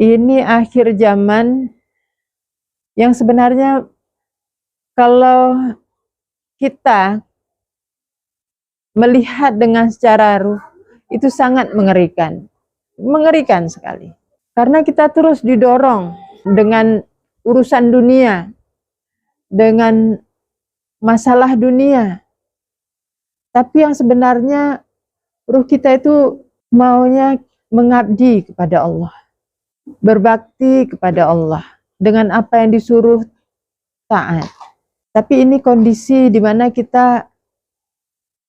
Ini akhir zaman yang sebenarnya kalau kita melihat dengan secara ruh itu sangat mengerikan. Mengerikan sekali. Karena kita terus didorong dengan urusan dunia, dengan masalah dunia. Tapi yang sebenarnya ruh kita itu maunya mengabdi kepada Allah, berbakti kepada Allah dengan apa yang disuruh taat. Tapi ini kondisi di mana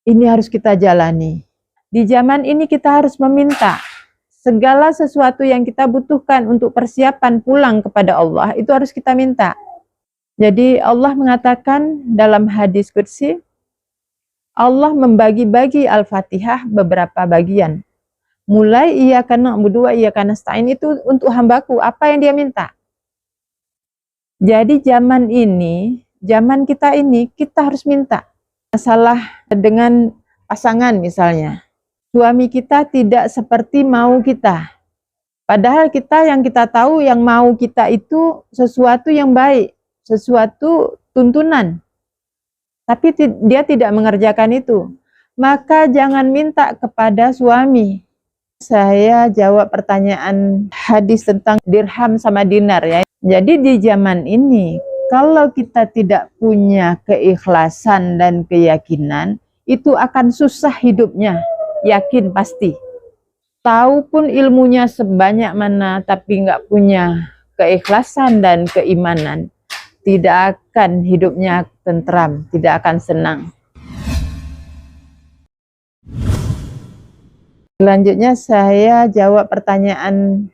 ini harus kita jalani. Di zaman ini kita harus meminta segala sesuatu yang kita butuhkan untuk persiapan pulang kepada Allah, itu harus kita minta. Jadi Allah mengatakan dalam hadis qudsi, Allah membagi-bagi Al-Fatihah beberapa bagian. Mulai iyyaka na'budu wa iyyaka nasta'in itu untuk hambaku, apa yang dia minta. Jadi zaman kita ini, kita harus minta. Masalah dengan pasangan misalnya. Suami kita tidak seperti mau kita. Padahal yang kita tahu yang mau kita itu sesuatu yang baik, sesuatu tuntunan. Tapi dia tidak mengerjakan itu. Maka jangan minta kepada suami. Saya jawab pertanyaan hadis tentang dirham sama dinar ya. Jadi di zaman ini, kalau kita tidak punya keikhlasan dan keyakinan, itu akan susah hidupnya. Yakin pasti. Tahu pun ilmunya sebanyak mana, tapi nggak punya keikhlasan dan keimanan, tidak akan hidupnya tentram, tidak akan senang. Selanjutnya saya jawab pertanyaan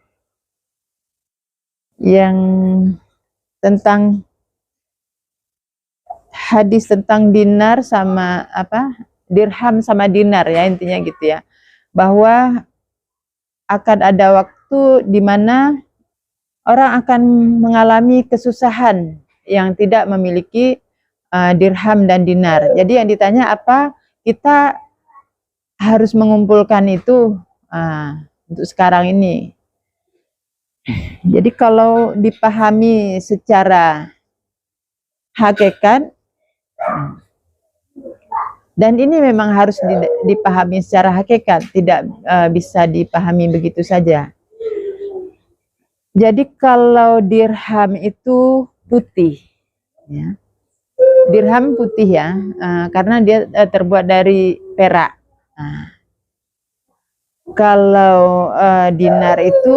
yang tentang hadis tentang dinar sama dirham sama dinar ya, intinya gitu ya. Bahwa akan ada waktu di mana orang akan mengalami kesusahan yang tidak memiliki dirham dan dinar. Jadi yang ditanya apa, kita harus mengumpulkan itu untuk sekarang ini. Jadi kalau dipahami secara hakikat, dan ini memang harus dipahami secara hakikat, tidak bisa dipahami begitu saja. Jadi kalau dirham itu putih, ya. Dirham putih ya, karena dia terbuat dari perak. Kalau dinar itu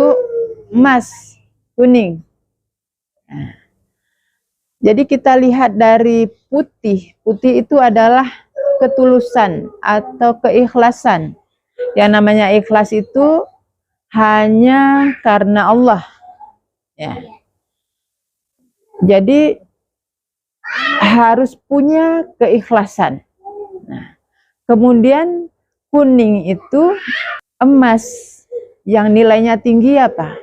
emas kuning. Jadi kita lihat dari putih. Putih itu adalah ketulusan atau keikhlasan. Yang namanya ikhlas itu hanya karena Allah. Ya. Jadi harus punya keikhlasan. Nah, kemudian kuning itu emas yang nilainya tinggi apa?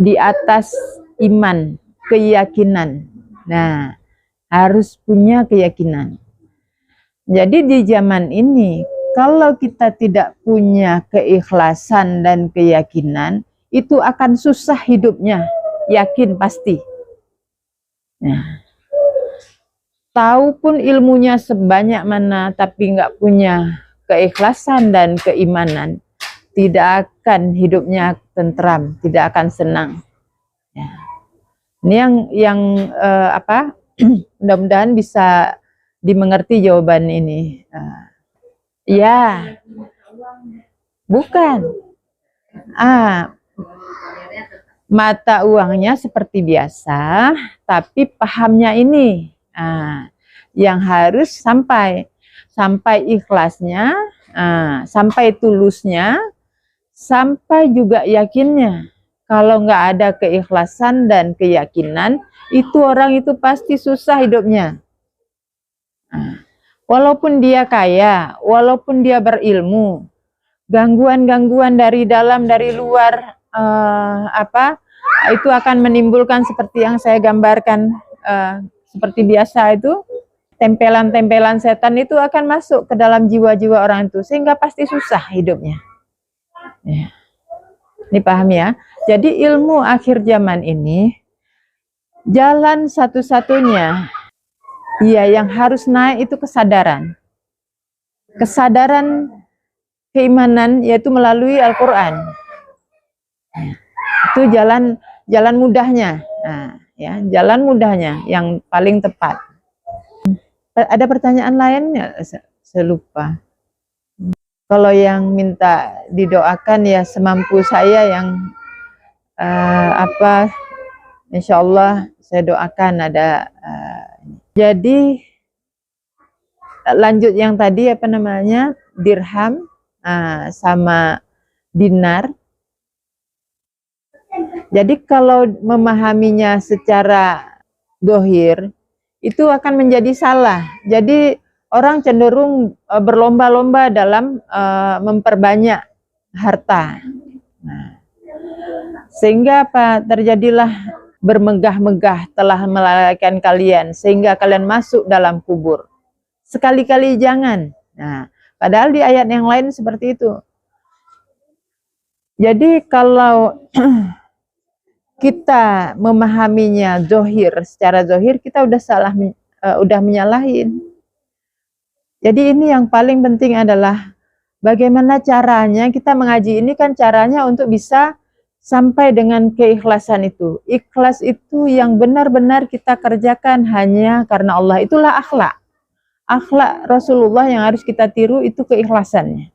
Di atas iman, keyakinan. Nah, harus punya keyakinan. Jadi di zaman ini, kalau kita tidak punya keikhlasan dan keyakinan, itu akan susah hidupnya, yakin pasti. Nah, tahu pun ilmunya sebanyak mana, tapi nggak punya keikhlasan dan keimanan, tidak akan hidupnya tentram, tidak akan senang. Ya. Ini yang mudah-mudahan bisa dimengerti jawaban ini. Ya, bukan. Mata uangnya seperti biasa, tapi pahamnya ini yang harus sampai ikhlasnya, sampai tulusnya, sampai juga yakinnya. Kalau nggak ada keikhlasan dan keyakinan, itu orang itu pasti susah hidupnya. Walaupun dia kaya, walaupun dia berilmu, gangguan-gangguan dari dalam, dari luar, itu akan menimbulkan seperti yang saya gambarkan, seperti biasa itu, tempelan-tempelan setan itu akan masuk ke dalam jiwa-jiwa orang itu, sehingga pasti susah hidupnya. Ya. Ini paham ya? Jadi ilmu akhir zaman ini, jalan satu-satunya ya yang harus naik itu kesadaran. Kesadaran keimanan yaitu melalui Al-Quran. Itu jalan mudahnya. Nah, ya, jalan mudahnya yang paling tepat. Ada pertanyaan lainnya? Saya lupa. Kalau yang minta didoakan ya semampu saya yang insya Allah saya doakan ada. Jadi lanjut yang tadi dirham sama dinar. Jadi kalau memahaminya secara dohir itu akan menjadi salah. Jadi orang cenderung berlomba-lomba dalam memperbanyak harta. Nah, sehingga terjadilah bermegah-megah telah melalaikan kalian sehingga kalian masuk dalam kubur. Sekali-kali jangan. Nah, padahal di ayat yang lain seperti itu. Jadi kalau kita memahaminya secara zohir kita udah salah, udah menyalahin. Jadi ini yang paling penting adalah bagaimana caranya kita mengaji ini kan caranya untuk bisa sampai dengan keikhlasan itu. Ikhlas itu yang benar-benar kita kerjakan hanya karena Allah. Itulah akhlak. Akhlak Rasulullah yang harus kita tiru itu keikhlasannya.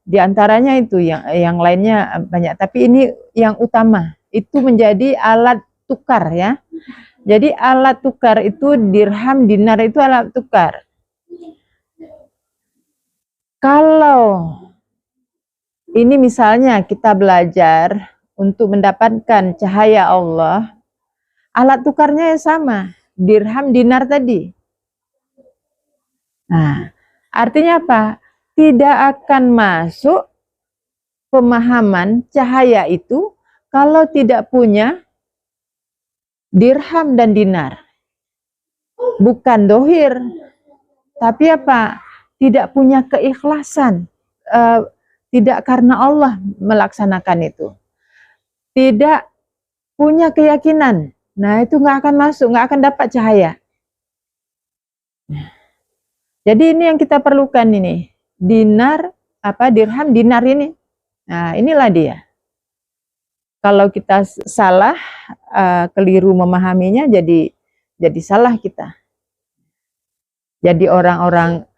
Di antaranya itu yang lainnya banyak, tapi ini yang utama. Itu menjadi alat tukar ya. Jadi alat tukar itu dirham, dinar itu alat tukar. Kalau ini misalnya kita belajar untuk mendapatkan cahaya Allah, alat tukarnya sama, dirham, dinar tadi. Nah, artinya apa? Tidak akan masuk pemahaman cahaya itu kalau tidak punya dirham dan dinar. Bukan dohir, tapi apa? Tidak punya keikhlasan. Tidak karena Allah melaksanakan itu. Tidak punya keyakinan. Nah, itu nggak akan masuk, nggak akan dapat cahaya. Jadi ini yang kita perlukan ini. Dirham, dinar ini. Nah, inilah dia. Kalau kita salah, keliru memahaminya, jadi salah kita. Jadi orang-orang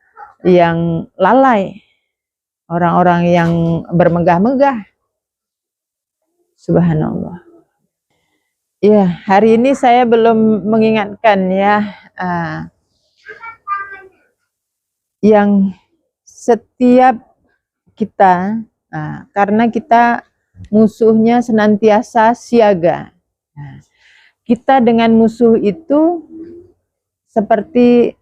yang lalai, orang-orang yang bermegah-megah. Subhanallah. Ya, hari ini saya belum mengingatkan ya, yang setiap kita, karena kita musuhnya senantiasa siaga. Kita dengan musuh itu seperti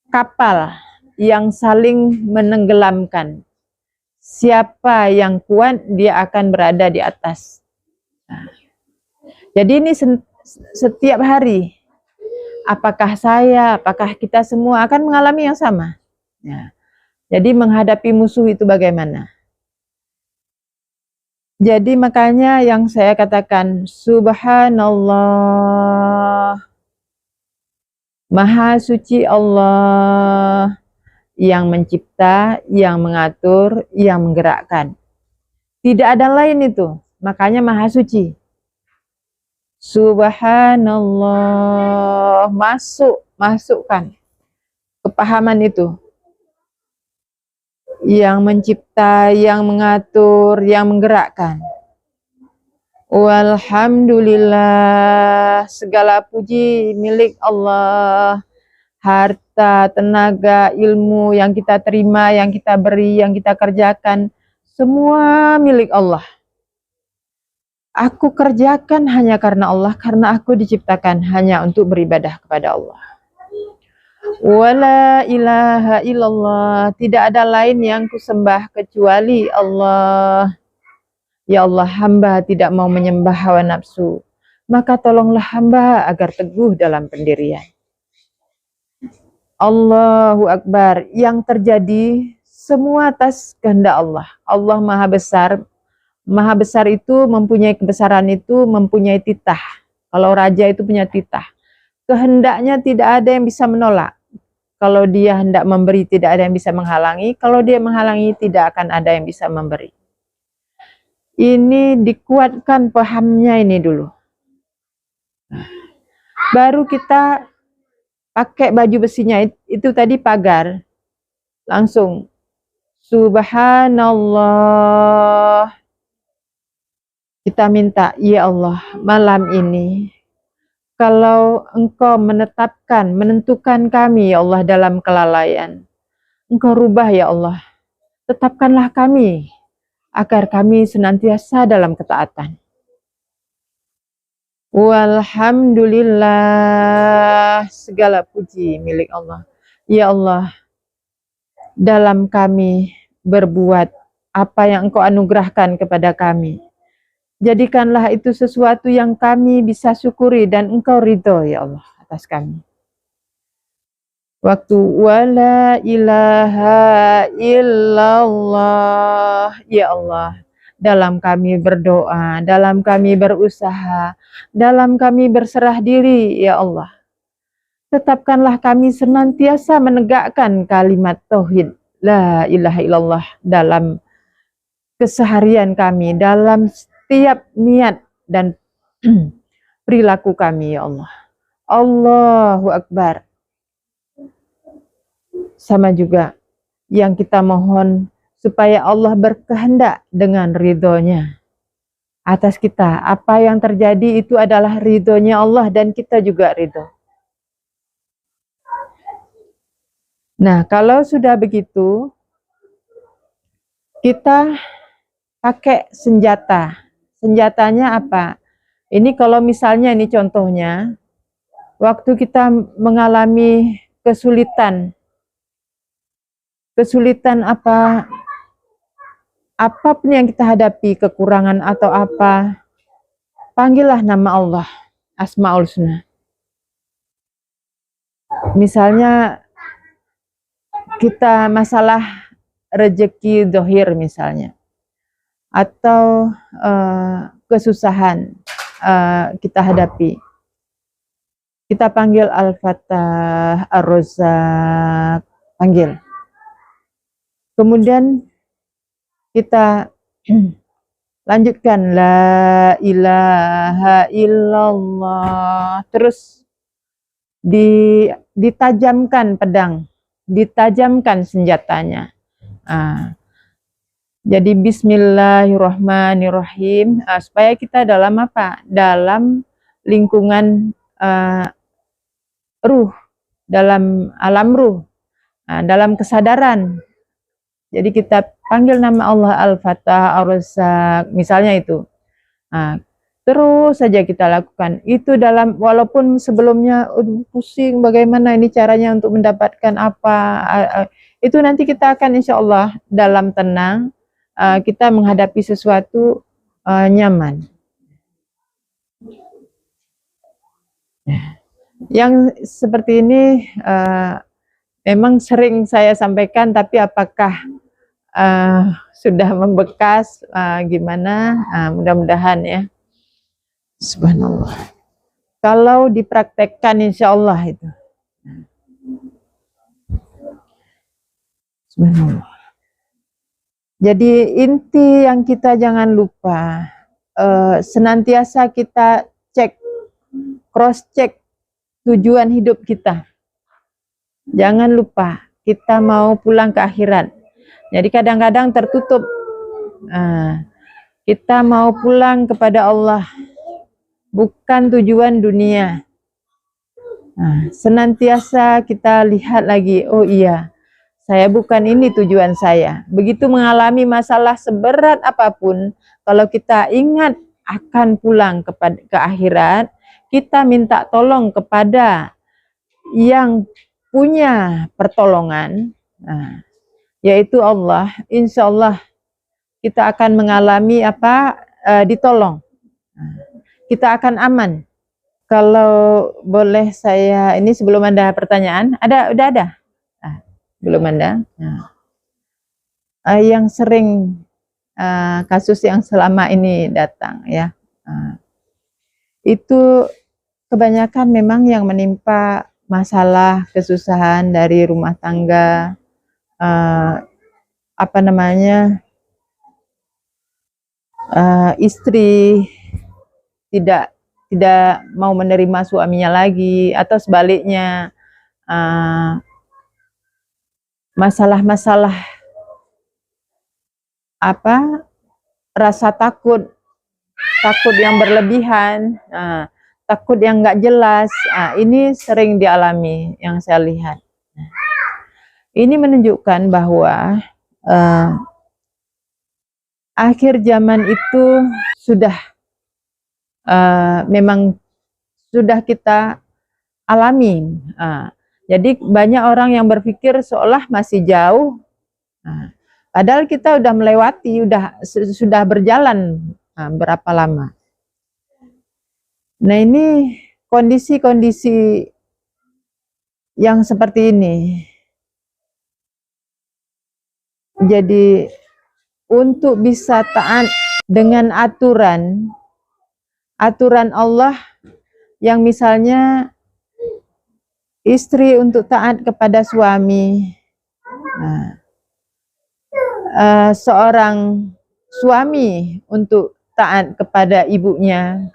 kapal yang saling menenggelamkan. Siapa yang kuat, dia akan berada di atas. Jadi ini setiap hari, apakah saya, apakah kita semua akan mengalami yang sama. Ya. Jadi menghadapi musuh itu bagaimana? Jadi makanya yang saya katakan, Subhanallah, Maha Suci Allah, yang mencipta, yang mengatur, yang menggerakkan. Tidak ada lain itu, makanya Maha Suci. Subhanallah, masukkan kepahaman itu. Yang mencipta, yang mengatur, yang menggerakkan. Walhamdulillah, segala puji milik Allah. Harta, tenaga, ilmu yang kita terima, yang kita beri, yang kita kerjakan, semua milik Allah. Aku kerjakan hanya karena Allah, karena aku diciptakan hanya untuk beribadah kepada Allah. Wala ilaha illallah, tidak ada lain yang kusembah kecuali Allah. Ya Allah, hamba tidak mau menyembah hawa nafsu, maka tolonglah hamba agar teguh dalam pendirian. Allahu Akbar. Yang terjadi semua atas kehendak Allah. Allah Maha Besar. Maha Besar itu mempunyai kebesaran, itu mempunyai titah. Kalau raja itu punya titah. Kehendaknya tidak ada yang bisa menolak. Kalau dia hendak memberi, tidak ada yang bisa menghalangi. Kalau dia menghalangi, tidak akan ada yang bisa memberi. Ini dikuatkan pahamnya ini dulu. Baru kita pakai baju besinya, itu tadi pagar. Langsung, Subhanallah. Kita minta, ya Allah, malam ini, kalau Engkau menentukan kami, ya Allah, dalam kelalaian, Engkau rubah, ya Allah. Tetapkanlah kami, agar kami senantiasa dalam ketaatan. Walhamdulillah, segala puji milik Allah. Ya Allah, dalam kami berbuat apa yang Engkau anugerahkan kepada kami. Jadikanlah itu sesuatu yang kami bisa syukuri dan Engkau ridho, ya Allah, atas kami. Waktu wala ilaha illallah, ya Allah, dalam kami berdoa, dalam kami berusaha, dalam kami berserah diri, ya Allah. Tetapkanlah kami senantiasa menegakkan kalimat tauhid, la ilaha illallah, dalam keseharian kami, dalam setiap niat dan perilaku kami, ya Allah. Allahu Akbar. Sama juga yang kita mohon supaya Allah berkehendak dengan ridhonya atas kita. Apa yang terjadi itu adalah ridhonya Allah dan kita juga ridho. Nah, kalau sudah begitu, kita pakai senjata. Senjatanya apa? Ini kalau misalnya, ini contohnya, waktu kita mengalami kesulitan apa, apapun yang kita hadapi, kekurangan atau apa, panggillah nama Allah, Asmaul Husna. Misalnya kita masalah rezeki dohir misalnya, atau kesusahan kita hadapi, kita panggil Al-Fatah, Ar-Razzaq, panggil. Kemudian kita lanjutkan la ilaha illallah, terus ditajamkan pedang, ditajamkan senjatanya. Jadi bismillahirrahmanirrahim, supaya kita dalam apa? Dalam lingkungan ruh, dalam alam ruh, dalam kesadaran. Jadi kita panggil nama Allah Al-Fatah, Ar-Razzaq, misalnya itu. Terus saja kita lakukan. Itu dalam, walaupun sebelumnya pusing bagaimana ini caranya untuk mendapatkan apa. Itu nanti kita akan insya Allah dalam tenang, kita menghadapi sesuatu nyaman. Yang seperti ini memang sering saya sampaikan, tapi apakah sudah membekas, gimana? Mudah-mudahan ya. Subhanallah. Kalau dipraktekkan insya Allah itu. Subhanallah. Jadi inti yang kita jangan lupa, senantiasa kita cek, cross check tujuan hidup kita. Jangan lupa kita mau pulang ke akhirat. Jadi kadang-kadang tertutup. Kita mau pulang kepada Allah, bukan tujuan dunia. Senantiasa kita lihat lagi, oh iya, saya bukan ini tujuan saya. Begitu mengalami masalah seberat apapun, kalau kita ingat akan pulang ke akhirat, kita minta tolong kepada yang punya pertolongan, yaitu Allah. Insya Allah kita akan mengalami apa? Ditolong. Kita akan aman. Kalau boleh saya, ini sebelum ada pertanyaan, udah ada? Belum ada? yang sering kasus yang selama ini datang ya, itu kebanyakan memang yang menimpa masalah kesusahan dari rumah tangga, apa namanya, istri tidak mau menerima suaminya lagi, atau sebaliknya masalah-masalah apa, rasa takut yang berlebihan, takut yang nggak jelas, ini sering dialami yang saya lihat. Ini menunjukkan bahwa akhir zaman itu sudah memang sudah kita alami. Jadi banyak orang yang berpikir seolah masih jauh, padahal kita udah melewati, sudah berjalan berapa lama. Nah, ini kondisi-kondisi yang seperti ini. Jadi untuk bisa taat dengan aturan Allah, yang misalnya istri untuk taat kepada suami, seorang suami untuk taat kepada ibunya,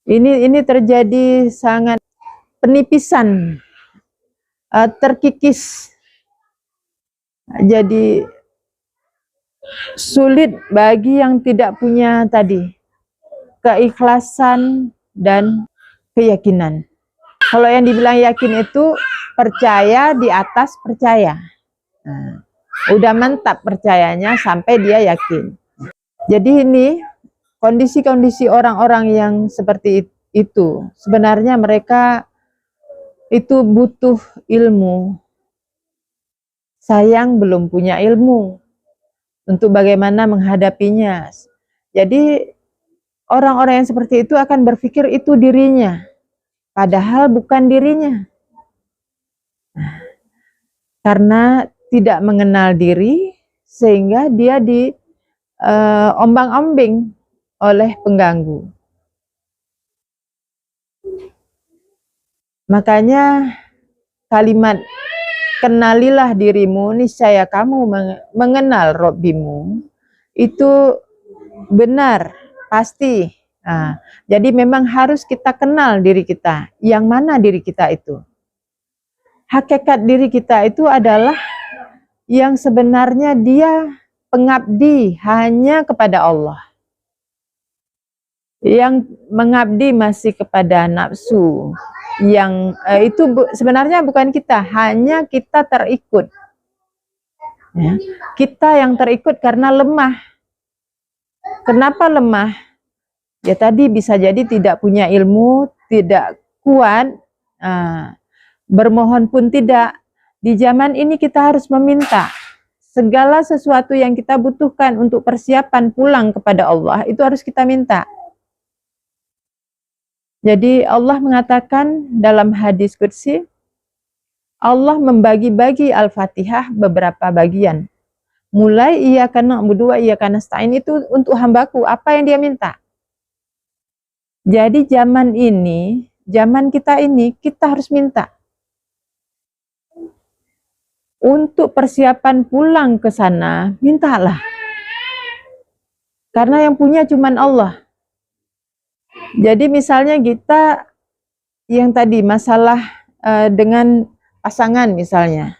ini terjadi sangat penipisan, terkikis. Jadi sulit bagi yang tidak punya tadi keikhlasan dan keyakinan. Kalau yang dibilang yakin itu percaya di atas percaya. Udah mantap percayanya sampai dia yakin. Jadi ini kondisi-kondisi orang-orang yang seperti itu, sebenarnya mereka itu butuh ilmu. Sayang belum punya ilmu untuk bagaimana menghadapinya. Jadi orang-orang yang seperti itu akan berpikir itu dirinya, padahal bukan dirinya. Karena tidak mengenal diri, sehingga dia diombang-ambing oleh pengganggu. Makanya kalimat kenalilah dirimu, niscaya kamu mengenal Robbimu, itu benar, pasti. Jadi memang harus kita kenal diri kita. Yang mana diri kita itu? Hakikat diri kita itu adalah yang sebenarnya dia pengabdi hanya kepada Allah. Yang mengabdi masih kepada nafsu. Yang itu sebenarnya bukan kita, hanya kita terikut. Ya. Kita yang terikut karena lemah. Kenapa lemah? Ya tadi bisa jadi tidak punya ilmu, tidak kuat, bermohon pun tidak. Di zaman ini kita harus meminta. Segala sesuatu yang kita butuhkan untuk persiapan pulang kepada Allah, itu harus kita minta. Jadi Allah mengatakan dalam hadis qudsi, Allah membagi-bagi Al-Fatihah beberapa bagian. Mulai iyyaka na'budu wa iyyaka nasta'in itu untuk hambaku, apa yang dia minta. Jadi zaman ini, zaman kita ini, kita harus minta. Untuk persiapan pulang ke sana, mintalah. Karena yang punya cuman Allah. Jadi misalnya kita yang tadi masalah dengan pasangan misalnya,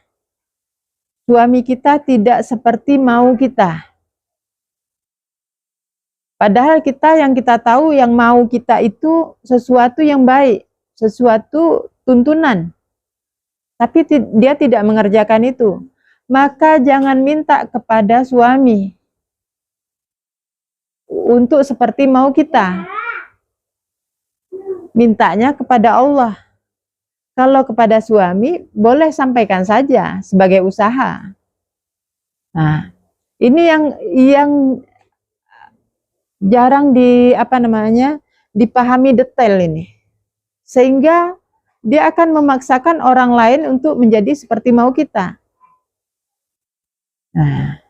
suami kita tidak seperti mau kita, padahal yang kita tahu yang mau kita itu sesuatu yang baik, sesuatu tuntunan, tapi dia tidak mengerjakan itu, maka jangan minta kepada suami untuk seperti mau kita. Mintanya kepada Allah. Kalau kepada suami, boleh sampaikan saja sebagai usaha. Nah, ini yang jarang dipahami detail ini. Sehingga dia akan memaksakan orang lain untuk menjadi seperti mau kita. Nah,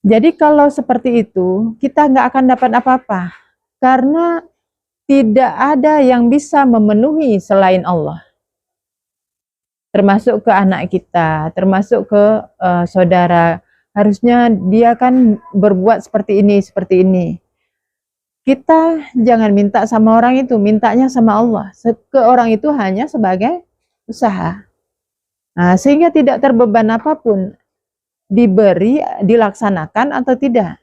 jadi kalau seperti itu, kita nggak akan dapat apa-apa. Karena tidak ada yang bisa memenuhi selain Allah. Termasuk ke anak kita, termasuk ke saudara. Harusnya dia kan berbuat seperti ini, seperti ini. Kita jangan minta sama orang itu, mintanya sama Allah. Ke orang itu hanya sebagai usaha. Nah, sehingga tidak terbeban apapun. Diberi, dilaksanakan atau tidak.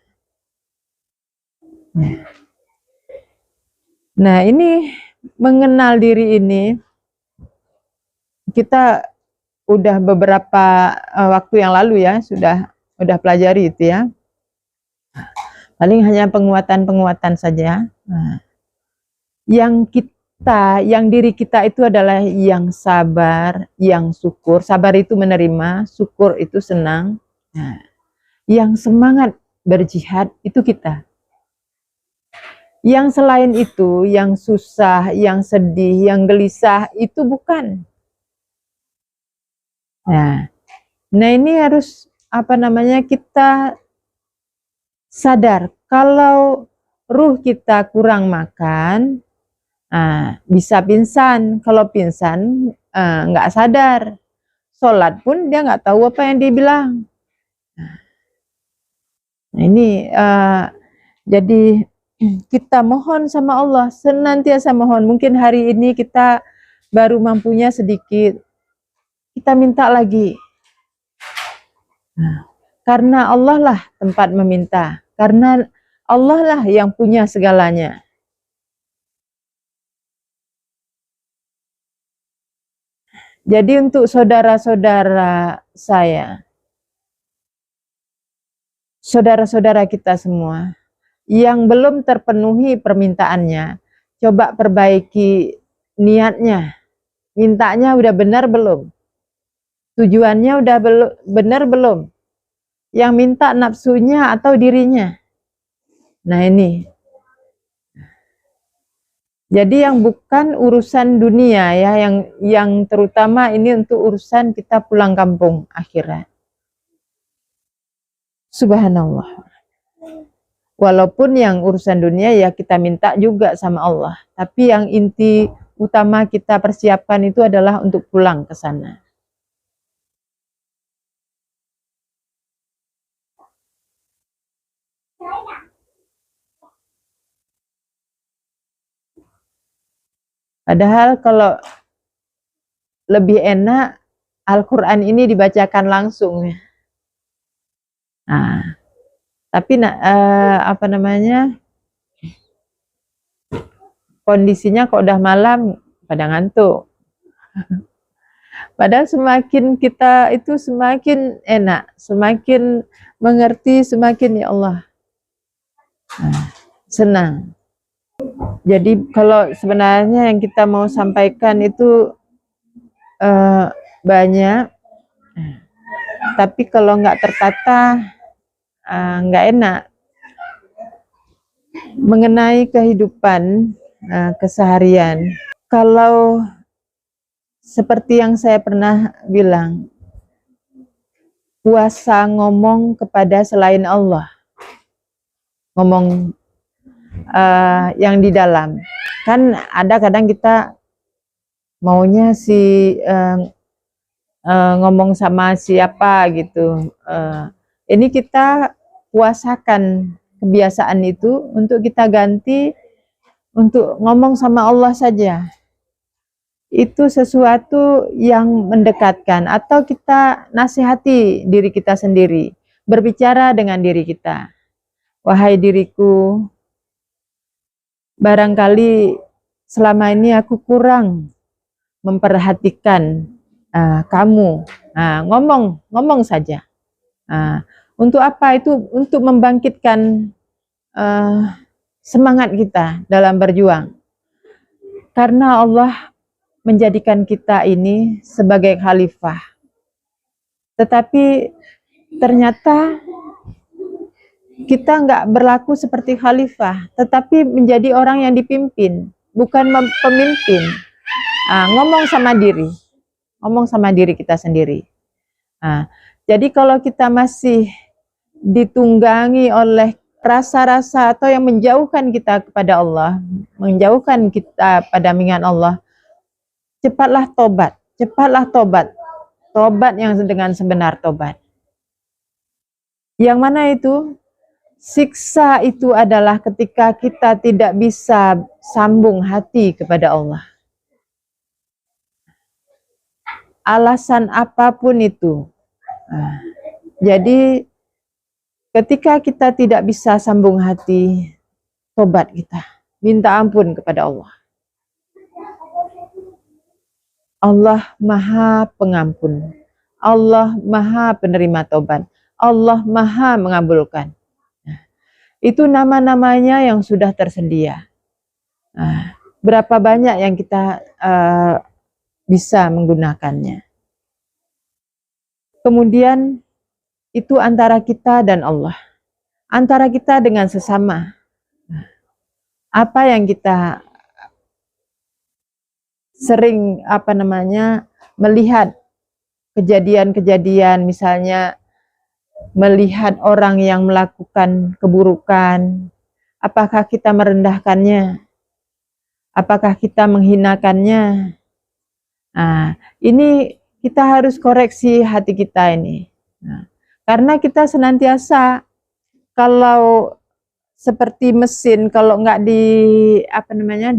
Nah, ini mengenal diri ini, kita udah beberapa waktu yang lalu ya, sudah pelajari itu ya. Paling hanya penguatan-penguatan saja. Nah, yang diri kita itu adalah yang sabar, yang syukur. Sabar itu menerima, syukur itu senang. Nah, yang semangat berjihad itu kita. Yang selain itu, yang susah, yang sedih, yang gelisah, itu bukan. Nah ini harus kita sadar kalau ruh kita kurang makan, bisa pingsan. Kalau pingsan nggak sadar, sholat pun dia nggak tahu apa yang dia bilang. Nah ini jadi kita mohon sama Allah, senantiasa mohon. Mungkin hari ini kita baru mampunya sedikit, kita minta lagi. Karena Allah lah tempat meminta, karena Allah lah yang punya segalanya. Jadi untuk saudara-saudara saya, saudara-saudara kita semua, yang belum terpenuhi permintaannya, coba perbaiki niatnya. Mintanya udah benar belum? Tujuannya udah benar belum? Yang minta nafsunya atau dirinya? Nah ini. Jadi yang bukan urusan dunia ya, yang terutama ini untuk urusan kita pulang kampung akhirat. Subhanallah. Walaupun yang urusan dunia ya kita minta juga sama Allah. Tapi yang inti utama kita persiapkan itu adalah untuk pulang ke sana. Padahal kalau lebih enak Al-Quran ini dibacakan langsung. Nah, tapi kondisinya kok udah malam pada ngantuk. Padahal semakin kita itu semakin enak, semakin mengerti, semakin ya Allah senang. Jadi kalau sebenarnya yang kita mau sampaikan itu banyak, tapi kalau nggak tertata nggak enak. Mengenai kehidupan keseharian, kalau seperti yang saya pernah bilang, puasa ngomong kepada selain Allah, ngomong yang di dalam. Kan ada kadang kita maunya ngomong sama siapa gitu. Ini kita puasakan kebiasaan itu untuk kita ganti untuk ngomong sama Allah saja. Itu sesuatu yang mendekatkan, atau kita nasihati diri kita sendiri, berbicara dengan diri kita. Wahai diriku, barangkali selama ini aku kurang memperhatikan kamu. Ngomong saja. Untuk apa itu? Untuk membangkitkan semangat kita dalam berjuang. Karena Allah menjadikan kita ini sebagai khalifah. Tetapi ternyata kita nggak berlaku seperti khalifah, tetapi menjadi orang yang dipimpin, bukan pemimpin. Ngomong sama diri kita sendiri. Jadi kalau kita masih ditunggangi oleh rasa-rasa atau yang menjauhkan kita kepada Allah, menjauhkan kita pada bimbingan Allah, cepatlah tobat, tobat yang dengan sebenar tobat. Yang mana itu? Siksa itu adalah ketika kita tidak bisa sambung hati kepada Allah. Alasan apapun itu. Jadi ketika kita tidak bisa sambung hati, tobat kita. Minta ampun kepada Allah. Allah Maha Pengampun. Allah Maha Penerima Tobat. Allah Maha Mengabulkan. Itu nama-namanya yang sudah tersedia. Berapa banyak yang kita bisa menggunakannya. Kemudian itu antara kita dan Allah. Antara kita dengan sesama. Apa yang kita sering melihat kejadian-kejadian, misalnya melihat orang yang melakukan keburukan, apakah kita merendahkannya? Apakah kita menghinakannya? Ini kita harus koreksi hati kita ini. Karena kita senantiasa, kalau seperti mesin, kalau nggak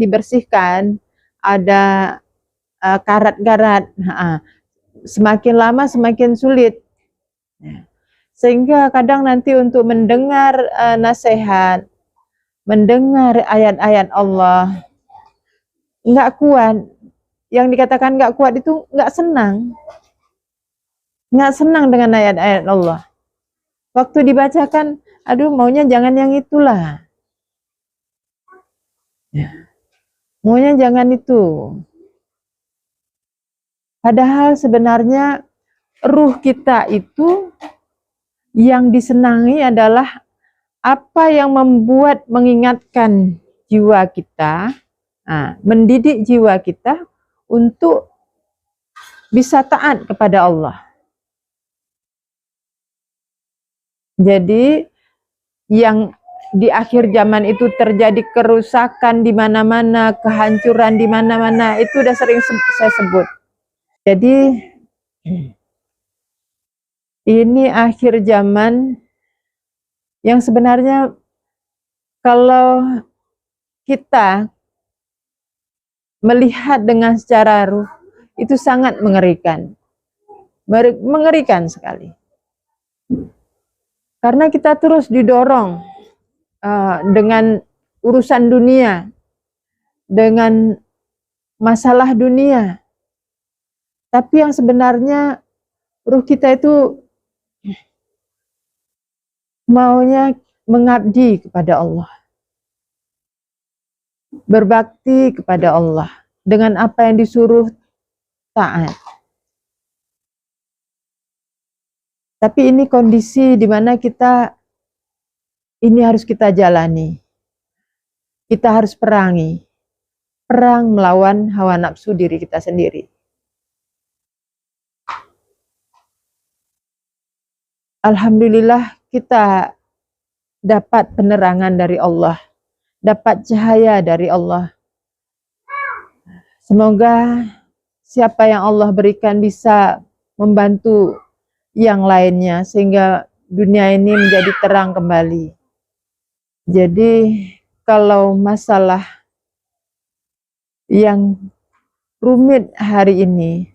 dibersihkan, ada karat-karat, semakin lama semakin sulit. Sehingga kadang nanti untuk mendengar nasihat, mendengar ayat-ayat Allah, nggak kuat. Yang dikatakan nggak kuat itu nggak senang. Nggak senang dengan ayat-ayat Allah. Waktu dibacakan, aduh maunya jangan yang itulah. Maunya jangan itu. Padahal sebenarnya ruh kita itu yang disenangi adalah apa yang membuat mengingatkan jiwa kita, mendidik jiwa kita untuk bisa taat kepada Allah. Jadi yang di akhir zaman itu terjadi kerusakan di mana-mana, kehancuran di mana-mana, itu udah sering saya sebut. Jadi ini akhir zaman yang sebenarnya kalau kita melihat dengan secara ruh itu sangat mengerikan. Mengerikan sekali. Karena kita terus didorong dengan urusan dunia, dengan masalah dunia. Tapi yang sebenarnya ruh kita itu maunya mengabdi kepada Allah, berbakti kepada Allah dengan apa yang disuruh, taat. Tapi ini kondisi di mana ini harus kita jalani. Kita harus perangi. Perang melawan hawa nafsu diri kita sendiri. Alhamdulillah kita dapat penerangan dari Allah, dapat cahaya dari Allah. Semoga siapa yang Allah berikan bisa membantu yang lainnya sehingga dunia ini menjadi terang kembali. Jadi kalau masalah yang rumit hari ini,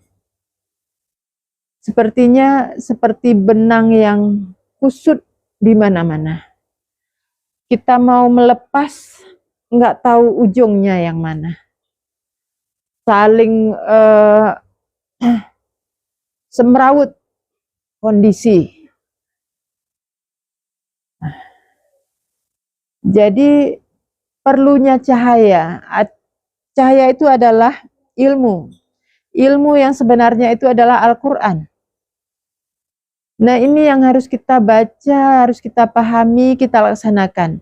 sepertinya seperti benang yang kusut di mana-mana. Kita mau melepas, nggak tahu ujungnya yang mana. Saling semrawut kondisi. Jadi perlunya cahaya. Cahaya itu adalah ilmu. Ilmu yang sebenarnya itu adalah Al-Quran. Nah ini yang harus kita baca, harus kita pahami, kita laksanakan.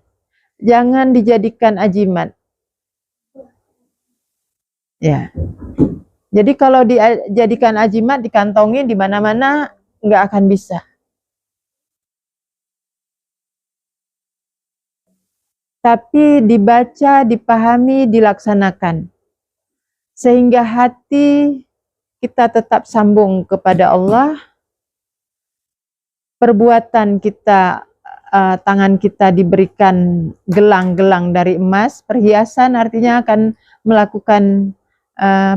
Jangan dijadikan ajimat. Ya. Jadi kalau dijadikan ajimat, dikantongi di mana-mana, nggak akan bisa. Tapi dibaca, dipahami, dilaksanakan. Sehingga hati kita tetap sambung kepada Allah, perbuatan kita, tangan kita diberikan gelang-gelang dari emas, perhiasan, artinya akan melakukan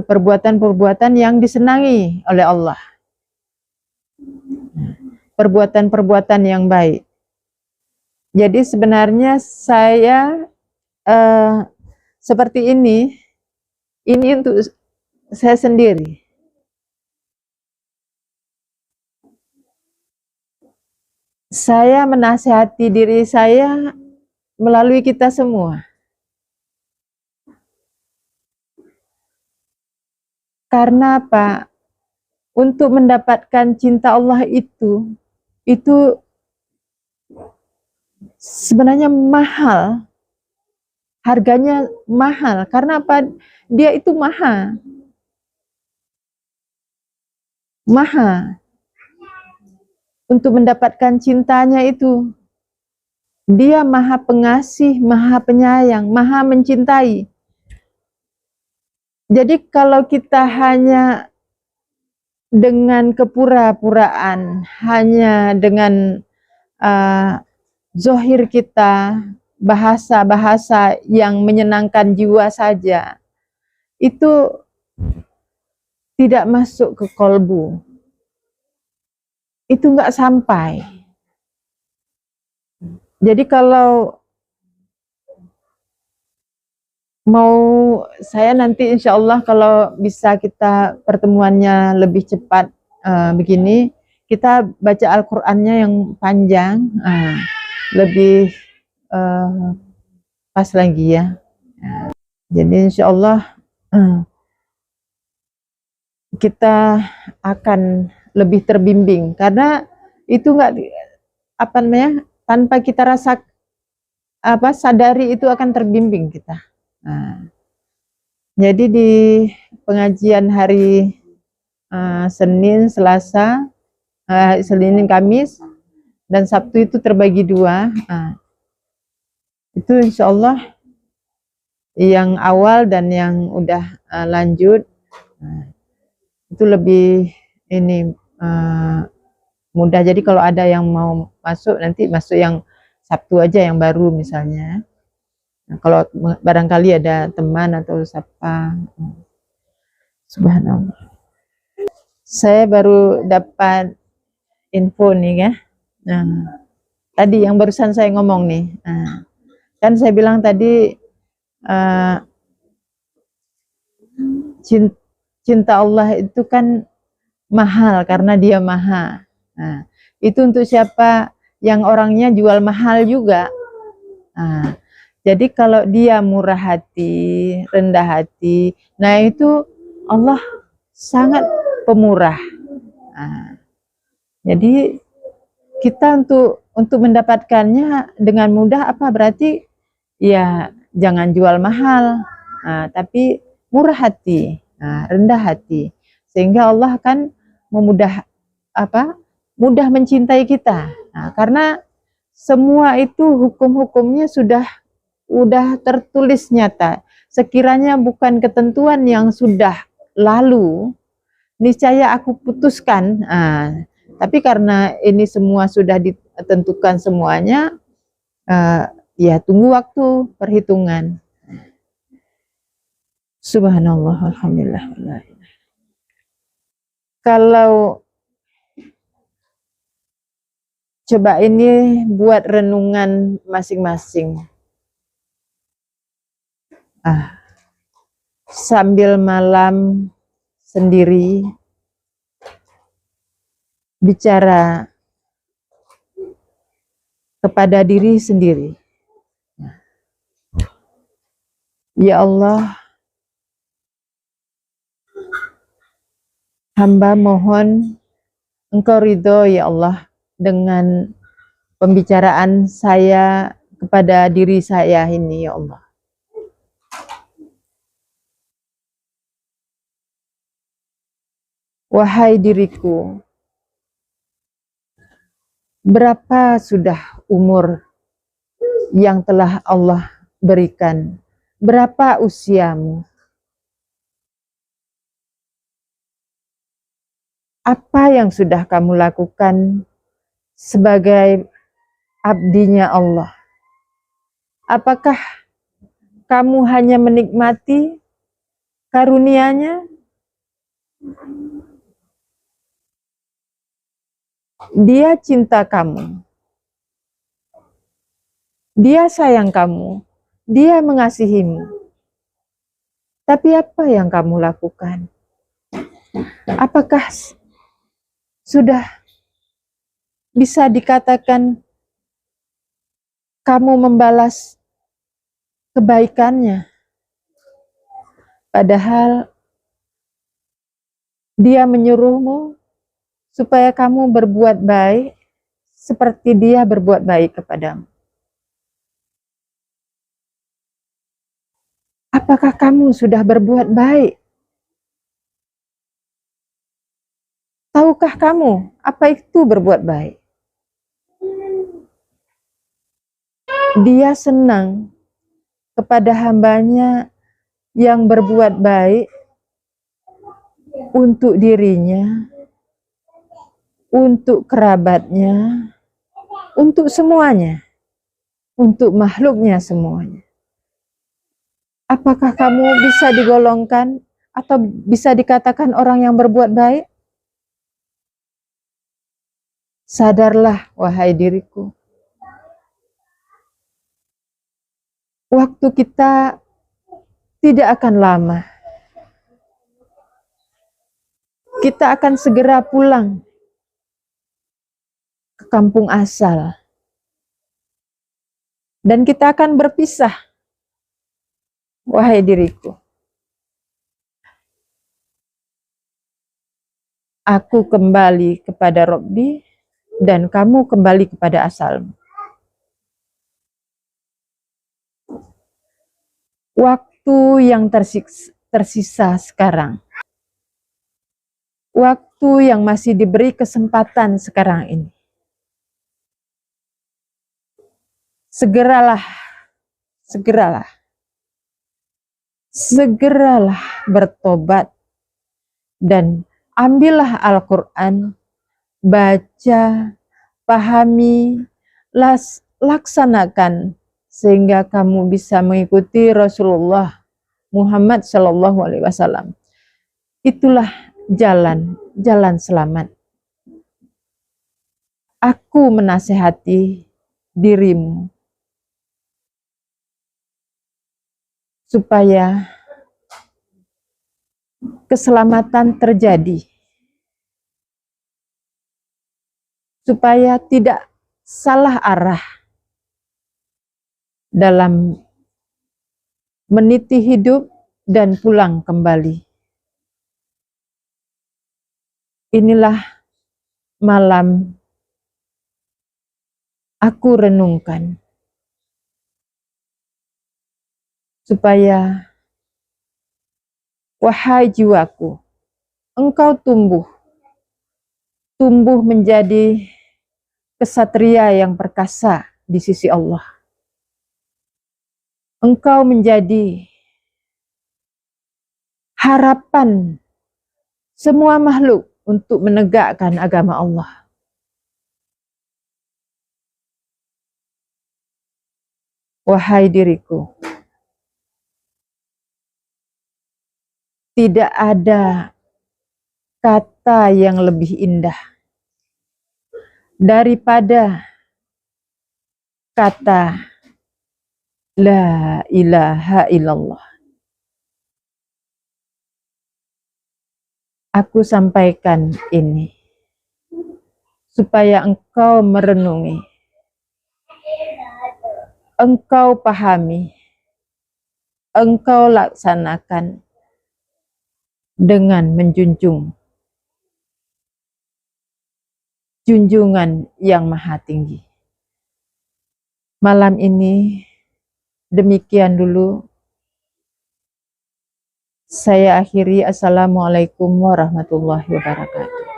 perbuatan-perbuatan yang disenangi oleh Allah. Perbuatan-perbuatan yang baik. Jadi sebenarnya saya seperti ini untuk saya sendiri. Saya menasihati diri saya melalui kita semua. Karena apa? Untuk mendapatkan cinta Allah itu sebenarnya mahal. Harganya mahal. Karena apa? Dia itu maha. Maha. Untuk mendapatkan cintanya itu, dia maha pengasih, maha penyayang, maha mencintai. Jadi kalau kita hanya dengan kepura-puraan, hanya dengan zohir kita, bahasa-bahasa yang menyenangkan jiwa saja, itu tidak masuk ke kolbu. Itu nggak sampai. Jadi kalau mau saya nanti insya Allah kalau bisa kita pertemuannya lebih cepat begini, kita baca Al-Qur'annya yang panjang, lebih pas lagi ya. Jadi insya Allah kita akan lebih terbimbing karena itu nggak apa namanya, tanpa kita rasa sadari itu akan terbimbing kita. Jadi di pengajian hari Senin, Selasa, Senin, Kamis, dan Sabtu itu terbagi 2. Itu insya Allah yang awal dan yang udah lanjut itu lebih ini mudah. Jadi kalau ada yang mau masuk, nanti masuk yang Sabtu aja yang baru misalnya. Nah, kalau barangkali ada teman atau siapa. Subhanallah. Saya baru dapat info nih ya. Nah, tadi yang barusan saya ngomong nih. Kan saya bilang tadi cinta Allah itu kan mahal karena dia maha. Nah, itu untuk siapa yang orangnya jual mahal juga. Jadi kalau dia murah hati, rendah hati, nah itu Allah sangat pemurah. Jadi kita untuk mendapatkannya dengan mudah apa berarti ya jangan jual mahal, tapi murah hati, rendah hati, sehingga Allah akan mudah mencintai kita. Karena semua itu hukum-hukumnya sudah tertulis nyata. Sekiranya bukan ketentuan yang sudah lalu, niscaya aku putuskan. Tapi karena ini semua sudah ditentukan semuanya, ya tunggu waktu perhitungan. Subhanallah, alhamdulillah. Kalau coba ini buat renungan masing-masing. Sambil malam sendiri bicara kepada diri sendiri. Ya Allah, hamba mohon Engkau ridho ya Allah dengan pembicaraan saya kepada diri saya ini ya Allah. Wahai diriku, Berapa sudah umur yang telah Allah berikan? Berapa usiamu? Apa yang sudah kamu lakukan sebagai abdinya Allah? Apakah kamu hanya menikmati karunia-Nya? Dia cinta kamu. Dia sayang kamu. Dia mengasihimu. Tapi apa yang kamu lakukan? Apakah sudah bisa dikatakan kamu membalas kebaikannya? Padahal dia menyuruhmu supaya kamu berbuat baik seperti dia berbuat baik kepadamu. Apakah kamu sudah berbuat baik? Tahukah kamu apa itu berbuat baik? Dia senang kepada hambanya yang berbuat baik untuk dirinya, untuk kerabatnya, untuk semuanya, untuk makhluknya semuanya. Apakah kamu bisa digolongkan atau bisa dikatakan orang yang berbuat baik? Sadarlah, wahai diriku. Waktu kita tidak akan lama. Kita akan segera pulang ke kampung asal. Dan kita akan berpisah. Wahai diriku. Aku kembali kepada Robbi dan kamu kembali kepada asalmu. Waktu yang tersisa sekarang. Waktu yang masih diberi kesempatan sekarang ini. Segeralah bertobat dan ambillah Al-Quran, baca, pahami, laksanakan sehingga kamu bisa mengikuti Rasulullah Muhammad SAW. Itulah jalan selamat. Aku menasehati dirimu supaya keselamatan terjadi, supaya tidak salah arah dalam meniti hidup dan pulang kembali. Inilah malam aku renungkan supaya wahai jiwaku, engkau tumbuh menjadi kesatria yang perkasa di sisi Allah. Engkau menjadi harapan semua makhluk untuk menegakkan agama Allah. Wahai diriku, tidak ada kata yang lebih indah daripada kata La ilaha illallah. Aku sampaikan ini supaya engkau merenungi, engkau pahami, engkau laksanakan dengan menjunjung junjungan yang maha tinggi. Malam ini demikian dulu. Saya akhiri. Assalamualaikum warahmatullahi wabarakatuh.